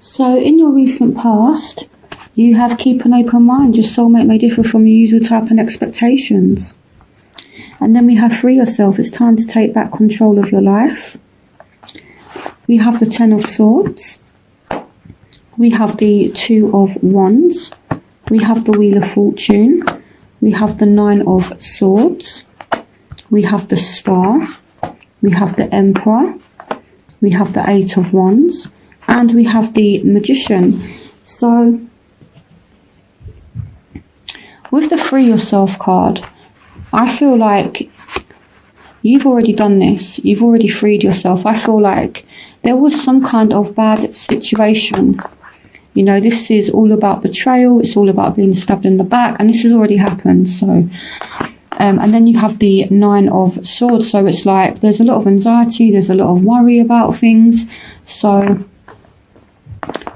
So in your recent past, you have keep an open mind. Your soulmate may differ from your usual type and expectations. And then we have free yourself. It's time to take back control of your life. We have the 10 of Swords. We have the 2 of Wands. We have the Wheel of Fortune. We have the 9 of Swords. We have the Star. We have the Emperor. We have the 8 of Wands. And we have the Magician. So, with the Free Yourself card, I feel like you've already done this. You've already freed yourself. I feel like there was some kind of bad situation. You know, this is all about betrayal. It's all about being stabbed in the back. And this has already happened. So, and then you have the 9 of Swords. So it's like there's a lot of anxiety. There's a lot of worry about things. So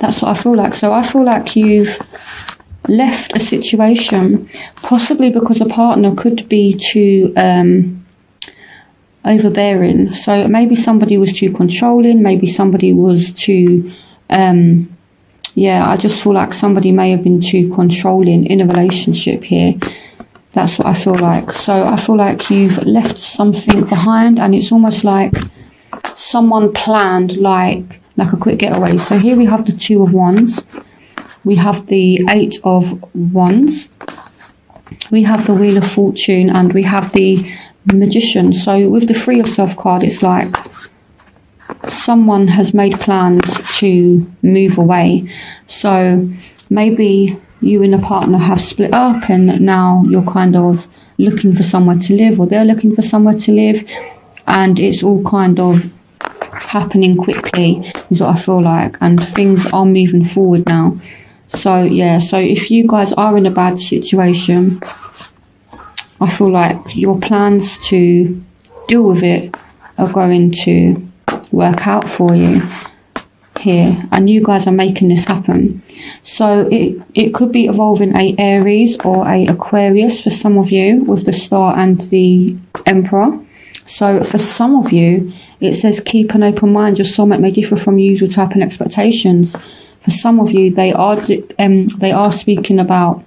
that's what I feel like. So I feel like you've left a situation, possibly because a partner could be too overbearing. So maybe somebody was too controlling. Maybe somebody was too... I just feel like somebody may have been too controlling in a relationship here. That's what I feel like. So I feel like you've left something behind, and it's almost like someone planned like a quick getaway. So here we have the 2 of Wands. We have the 8 of Wands. We have the Wheel of Fortune, and we have the Magician. So with the Free Yourself card, it's like someone has made plans to move away. So maybe you and a partner have split up, and now you're kind of looking for somewhere to live, or they're looking for somewhere to live, and it's all kind of happening quickly is what I feel like, and things are moving forward now. So yeah, so if you guys are in a bad situation, I feel like your plans to deal with it are going to work out for you here, and you guys are making this happen. So it could be involving a Aries or a Aquarius for some of you, with the Star and the Emperor. So for some of you, it says keep an open mind. Your soulmate may differ from your usual type and expectations. For some of you, they are speaking about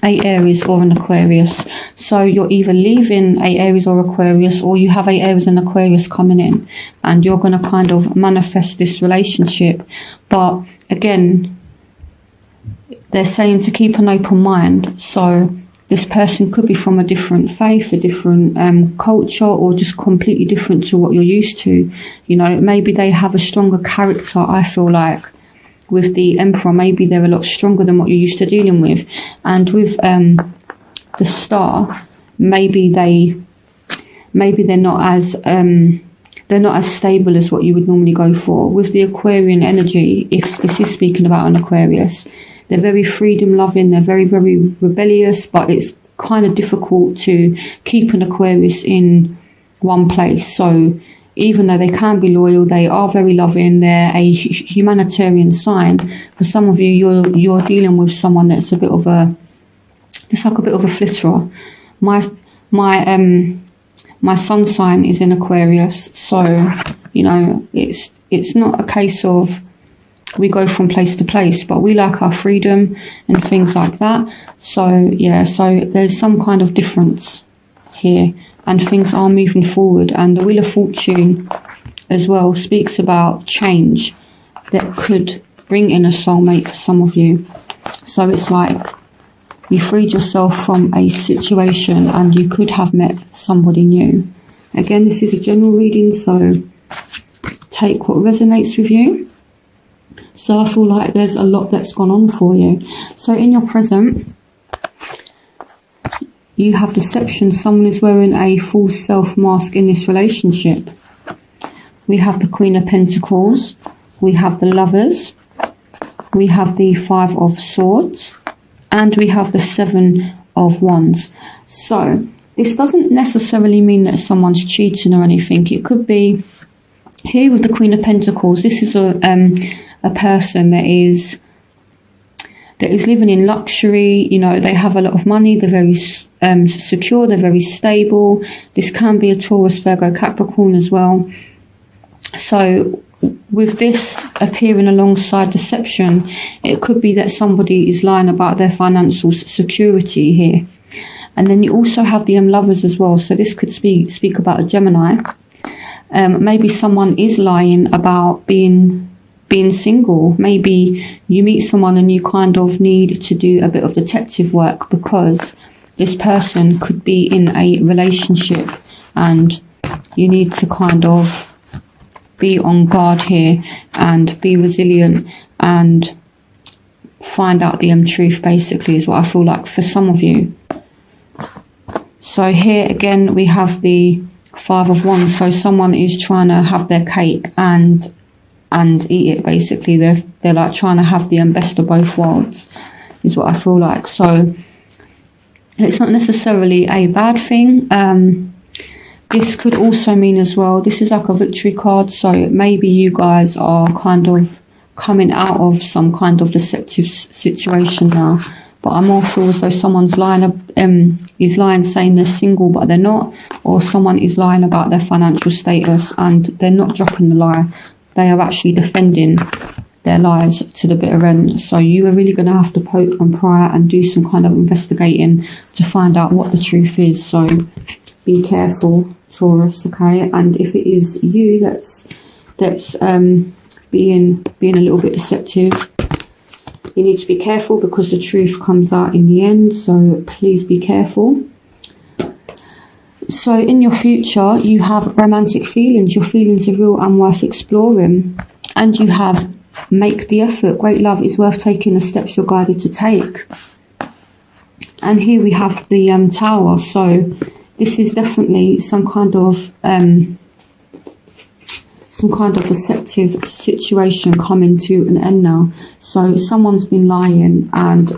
a Aries or an Aquarius. So you're either leaving a Aries or Aquarius, or you have a Aries and Aquarius coming in, and you're going to kind of manifest this relationship. But again, they're saying to keep an open mind. So this person could be from a different faith, a different culture, or just completely different to what you're used to. You know, maybe they have a stronger character, I feel like. With the Emperor, maybe they're a lot stronger than what you're used to dealing with. And with the Star, maybe they're not as stable as what you would normally go for. With the Aquarian energy, if this is speaking about an Aquarius, they're very freedom loving, they're very, very rebellious, but it's kind of difficult to keep an Aquarius in one place. So even though they can be loyal, they are very loving, they're a humanitarian sign. For some of you, you're dealing with someone that's a bit of a flitterer. My sun sign is in Aquarius, so you know it's not a case of we go from place to place, but we like our freedom and things like that. So yeah, so there's some kind of difference here, and things are moving forward. And the Wheel of Fortune as well speaks about change that could bring in a soulmate for some of you. So it's like you freed yourself from a situation and you could have met somebody new. Again, this is a general reading, so take what resonates with you. So I feel like there's a lot that's gone on for you. So in your present, you have deception. Someone is wearing a false self mask in this relationship. We have the Queen of Pentacles. We have the Lovers. We have the 5 of Swords. And we have the 7 of Wands. So this doesn't necessarily mean that someone's cheating or anything. It could be here with the Queen of Pentacles. This is a person that is living in luxury. You know, they have a lot of money. They're very secure. They're very stable. This can be a Taurus, Virgo, Capricorn as well. So with this appearing alongside deception, it could be that somebody is lying about their financial security here. And then you also have the Lovers as well. So this could speak about a Gemini. Maybe someone is lying about being single. Maybe you meet someone and you kind of need to do a bit of detective work, because this person could be in a relationship and you need to kind of be on guard here and be resilient and find out the truth, basically, is what I feel like for some of you. So here again we have the Five of Wands. So someone is trying to have their cake and eat it, basically. They're like trying to have the best of both worlds, is what I feel like. So it's not necessarily a bad thing. This could also mean as well, this is like a victory card, so maybe you guys are kind of coming out of some kind of deceptive situation now. But I more feel as though someone's is lying saying they're single but they're not, or someone is lying about their financial status and they're not dropping the lie. They are actually defending their lies to the bitter end. So you are really going to have to poke and pry and do some kind of investigating to find out what the truth is. So be careful, Taurus, okay? And if it is you that's being a little bit deceptive, you need to be careful, because the truth comes out in the end. So please be careful. So in your future, you have romantic feelings. Your feelings are real and worth exploring. And you have make the effort. Great love is worth taking the steps you're guided to take. And here we have the Tower. So this is definitely some kind of deceptive situation coming to an end now. So someone's been lying and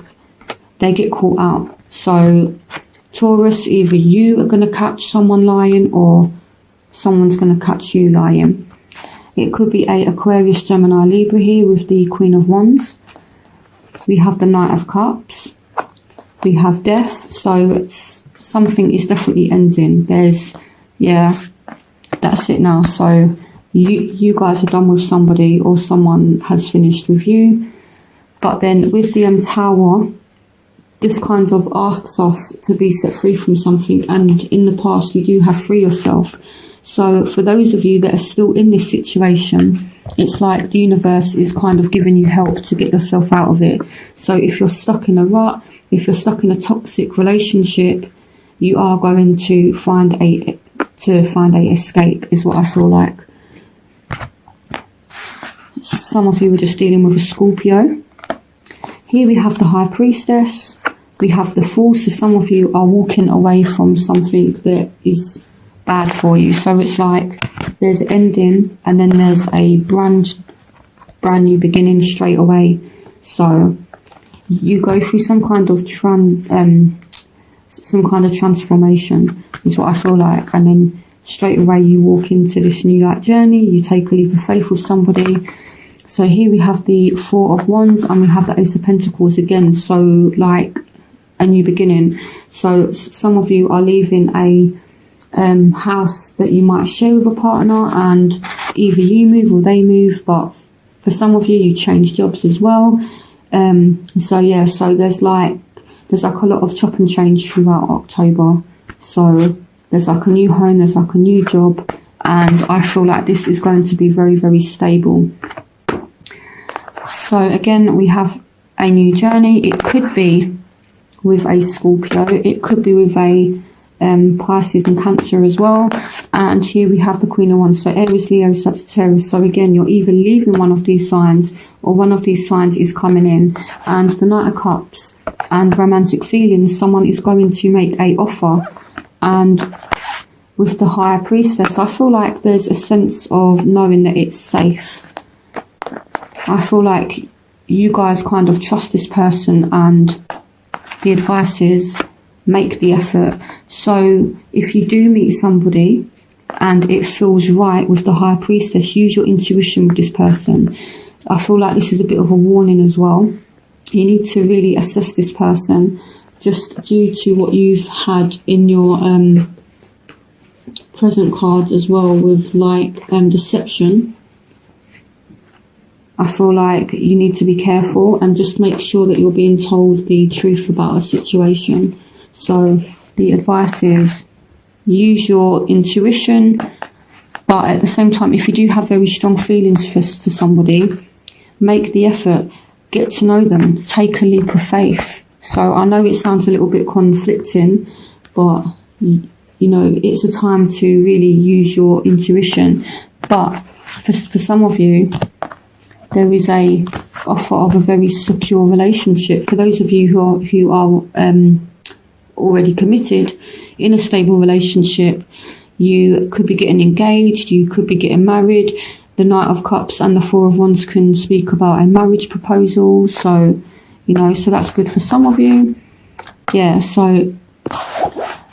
they get caught out. So Taurus, either you are going to catch someone lying or someone's going to catch you lying. It could be a Aquarius, Gemini, Libra here with the Queen of Wands. We have the Knight of Cups. We have Death. So it's something is definitely ending. That's it now. So you guys are done with somebody, or someone has finished with you. But then with the Tower, this kind of asks us to be set free from something, and in the past you do have freed yourself. So for those of you that are still in this situation, it's like the universe is kind of giving you help to get yourself out of it. So if you're stuck in a rut, if you're stuck in a toxic relationship, you are going to find a escape, is what I feel like. Some of you are just dealing with a Scorpio. Here we have the High Priestess. We have the Fool. So some of you are walking away from something that is bad for you. So it's like there's an ending and then there's a brand new beginning straight away. So you go through some kind of transformation, is what I feel like, and then straight away you walk into this new light journey. You take a leap of faith with somebody. So here we have the Four of Wands and we have the Ace of Pentacles again. So like a new beginning. So some of you are leaving a house that you might share with a partner, and either you move or they move. But for some of you, you change jobs as well. So there's like a lot of chop and change throughout October. So there's like a new home, there's like a new job, and I feel like this is going to be very, very stable. So again, we have a new journey. It could be with a Scorpio, it could be with a Pisces and Cancer as well. And here we have the Queen of Wands, so Aries, Leo, Sagittarius. So again, you're either leaving one of these signs or one of these signs is coming in. And the Knight of Cups and romantic feelings, someone is going to make a offer. And with the High Priestess, I feel like there's a sense of knowing that it's safe. I feel like you guys kind of trust this person, and the advice is make the effort. So if you do meet somebody and it feels right with the High Priestess, use your intuition with this person. I feel like this is a bit of a warning as well. You need to really assess this person, just due to what you've had in your present cards as well, with like deception. I feel like you need to be careful and just make sure that you're being told the truth about a situation. So the advice is use your intuition, but at the same time, if you do have very strong feelings for somebody, make the effort, get to know them, take a leap of faith. So I know it sounds a little bit conflicting, but you know, it's a time to really use your intuition. But for some of you, there is a offer of a very secure relationship. For those of you who are already committed in a stable relationship, you could be getting engaged, you could be getting married. The Knight of Cups and the Four of Wands can speak about a marriage proposal. So, you know, so that's good for some of you. Yeah, so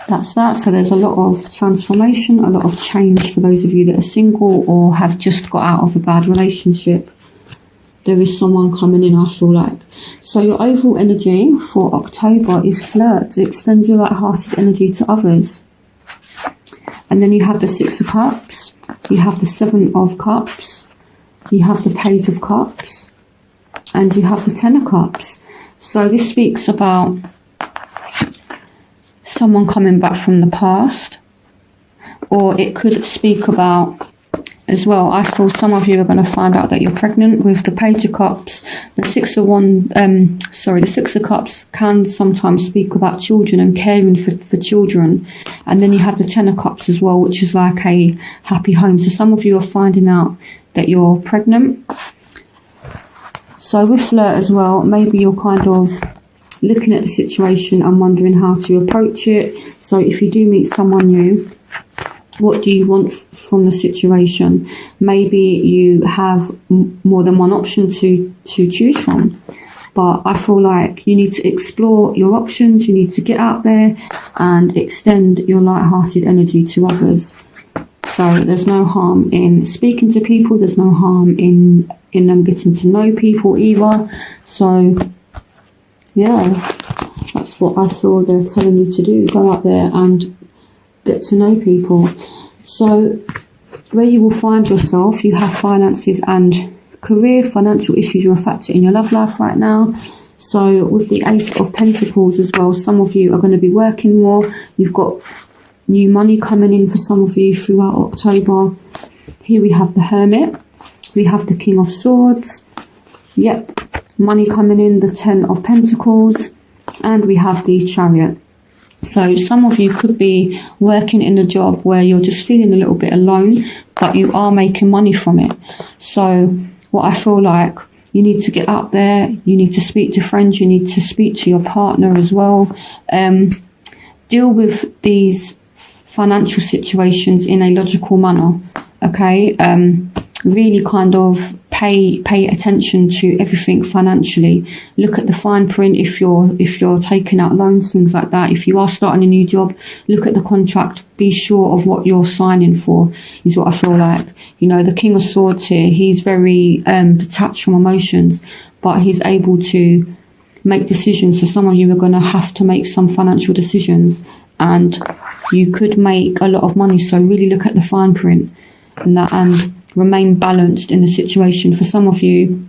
that's that. So there's a lot of transformation, a lot of change for those of you that are single or have just got out of a bad relationship. There is someone coming in, I feel like. So your overall energy for October is flirt. Extend your light-hearted energy to others. And then you have the Six of Cups. You have the Seven of Cups. You have the Page of Cups. And you have the Ten of Cups. So this speaks about someone coming back from the past. Or it could speak about, as well, I feel some of you are going to find out that you're pregnant with the Page of Cups. The the Six of Cups can sometimes speak about children and caring for children. And then you have the Ten of Cups as well, which is like a happy home. So some of you are finding out that you're pregnant. So with flirt as well, maybe you're kind of looking at the situation and wondering how to approach it. So if you do meet someone new, what do you want from the situation? Maybe you have more than one option to choose from. But I feel like you need to explore your options. You need to get out there and extend your light-hearted energy to others. So there's no harm in speaking to people. There's no harm in them getting to know people either. So, yeah, that's what I feel they're telling you to do. Go out there and get to know people. So where you will find yourself, you have finances and career. Financial issues are a factor in your love life right now. So with the Ace of Pentacles as well, some of you are going to be working more. You've got new money coming in for some of you throughout October. Here we have the Hermit. We have the King of Swords. Yep, money coming in, the Ten of Pentacles. And we have the Chariot. So some of you could be working in a job where you're just feeling a little bit alone, but you are making money from it. So what I feel like, you need to get out there, you need to speak to friends, you need to speak to your partner as well. Deal with these financial situations in a logical manner, okay? Really kind of pay attention to everything financially. Look at the fine print if you're taking out loans, things like that. If you are starting a new job, look at the contract. Be sure of what you're signing for, is what I feel like. You know, the King of Swords here, he's very detached from emotions, but he's able to make decisions. So some of you are going to have to make some financial decisions, and you could make a lot of money. So really look at the fine print and that, and remain balanced in the situation. For some of you,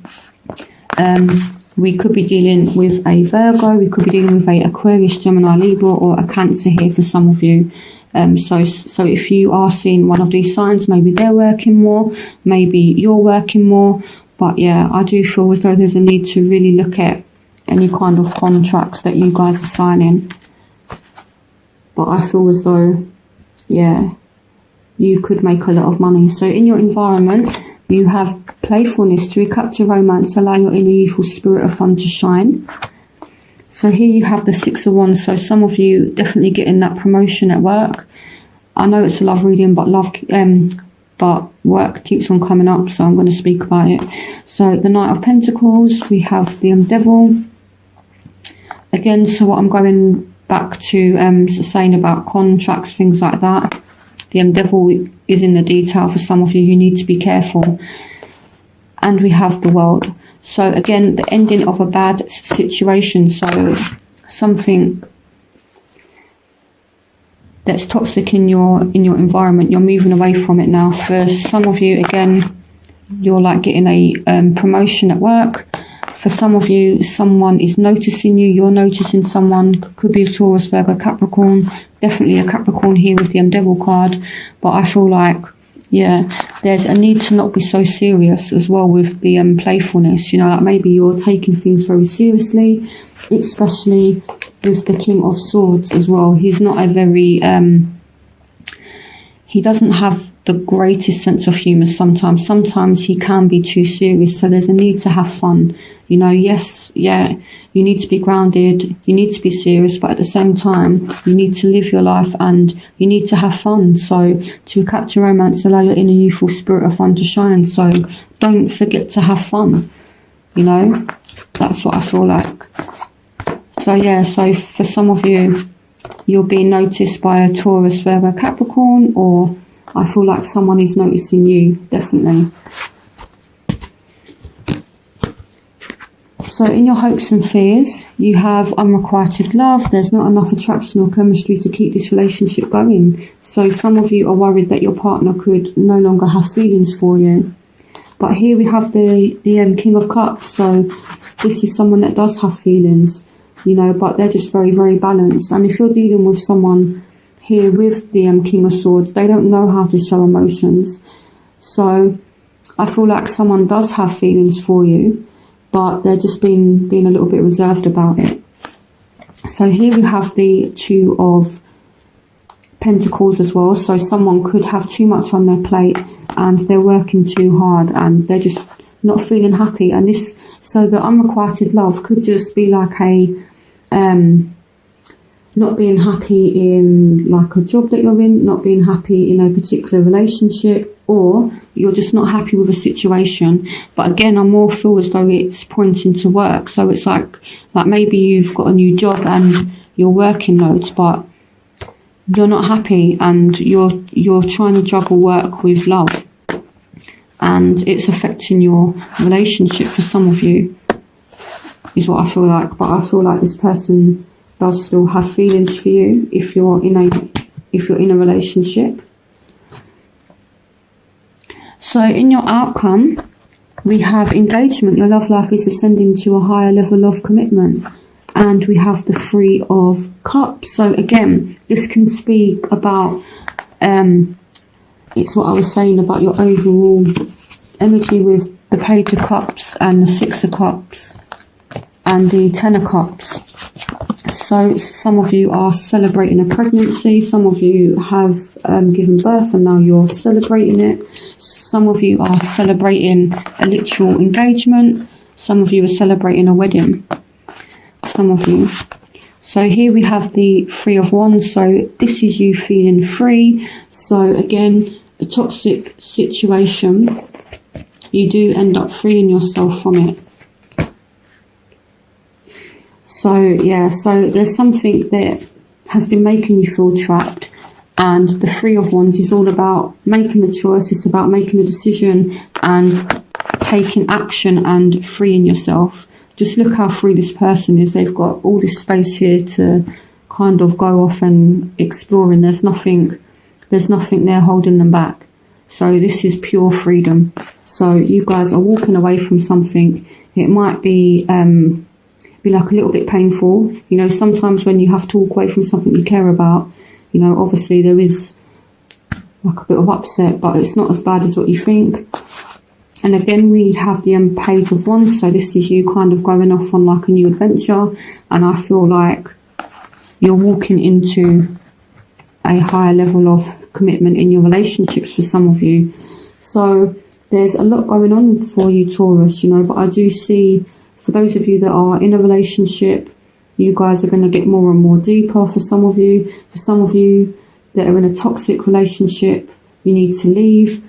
we could be dealing with a Virgo, we could be dealing with a Aquarius, Gemini, Libra, or a Cancer here for some of you. So if you are seeing one of these signs, maybe they're working more, maybe you're working more. But yeah, I do feel as though there's a need to really look at any kind of contracts that you guys are signing. But I feel as though, yeah, you could make a lot of money. So in your environment, you have playfulness to recapture romance, allow your inner youthful spirit of fun to shine. So here you have the Six of Wands. So some of you definitely getting that promotion at work. I know it's a love reading, but but work keeps on coming up, so I'm going to speak about it. So the Knight of Pentacles, we have the Devil. Again, so what I'm going back to saying about contracts, things like that. The Devil is in the detail for some of you. You need to be careful. And we have the World. So again, the ending of a bad situation. So something that's toxic in your environment, you're moving away from it now. For some of you, again, you're like getting a promotion at work. For some of you, someone is noticing you, you're noticing someone. Could be a Taurus, Virgo, Capricorn. Definitely a Capricorn here with the Devil card. But I feel like, yeah, there's a need to not be so serious as well with the playfulness. You know, like maybe you're taking things very seriously, especially with the King of Swords as well. He's not a very, he doesn't have the greatest sense of humour sometimes. Sometimes he can be too serious, so there's a need to have fun. You know, yes, yeah, you need to be grounded, you need to be serious, but at the same time, you need to live your life and you need to have fun. So to capture romance, allow your inner youthful spirit of fun to shine. So don't forget to have fun, you know, that's what I feel like. So yeah, so for some of you, you're being noticed by a Taurus, Virgo, Capricorn, or I feel like someone is noticing you, definitely. So in your hopes and fears, you have unrequited love. There's not enough attraction or chemistry to keep this relationship going. So some of you are worried that your partner could no longer have feelings for you. But here we have the King of Cups. So this is someone that does have feelings, you know, but they're just very, very balanced. And if you're dealing with someone here with the King of Swords, they don't know how to show emotions. So I feel like someone does have feelings for you, but they're just being a little bit reserved about it. So here we have the Two of Pentacles as well. So someone could have too much on their plate and they're working too hard and they're just not feeling happy. And this, so the unrequited love could just be like a not being happy in like a job that you're in, not being happy in a particular relationship, or you're just not happy with a situation. But again, I more feel as though it's pointing to work. So it's like maybe you've got a new job and you're working loads, but you're not happy and you're trying to juggle work with love. And it's affecting your relationship for some of you, is what I feel like. But I feel like this person does still have feelings for you if you're in a relationship. So in your outcome, we have engagement. Your love life is ascending to a higher level of commitment. And we have the Three of Cups. So again, this can speak about, it's what I was saying about your overall energy with the Page of Cups and the Six of Cups and the Ten of Cups. So some of you are celebrating a pregnancy, some of you have given birth and now you're celebrating it. Some of you are celebrating a literal engagement, some of you are celebrating a wedding, some of you. So here we have the Three of Wands, so this is you feeling free. So again, a toxic situation, you do end up freeing yourself from it. So yeah, so there's something that has been making you feel trapped, and the Three of Wands is all about making a choice. It's about making a decision and taking action and freeing yourself. Just look how free this person is. They've got all this space here to kind of go off and explore, and there's nothing there holding them back. So this is pure freedom. So you guys are walking away from something. It might be like a little bit painful. You know, sometimes when you have to walk away from something you care about, you know, obviously there is like a bit of upset, but it's not as bad as what you think. And again, we have the Page of Wands. So this is you kind of going off on like a new adventure. And I feel like you're walking into a higher level of commitment in your relationships for some of you. So there's a lot going on for you, Taurus, you know, but I do see, for those of you that are in a relationship, you guys are going to get more and more deeper. For some of you that are in a toxic relationship, you need to leave.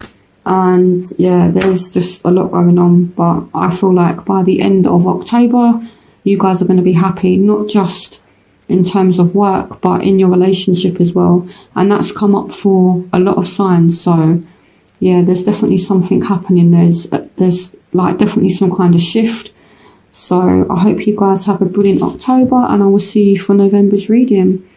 And yeah, there's just a lot going on. But I feel like by the end of October, you guys are going to be happy, not just in terms of work, but in your relationship as well. And that's come up for a lot of signs. So yeah, there's definitely something happening. There's like definitely some kind of shift. So I hope you guys have a brilliant October, and I will see you for November's reading.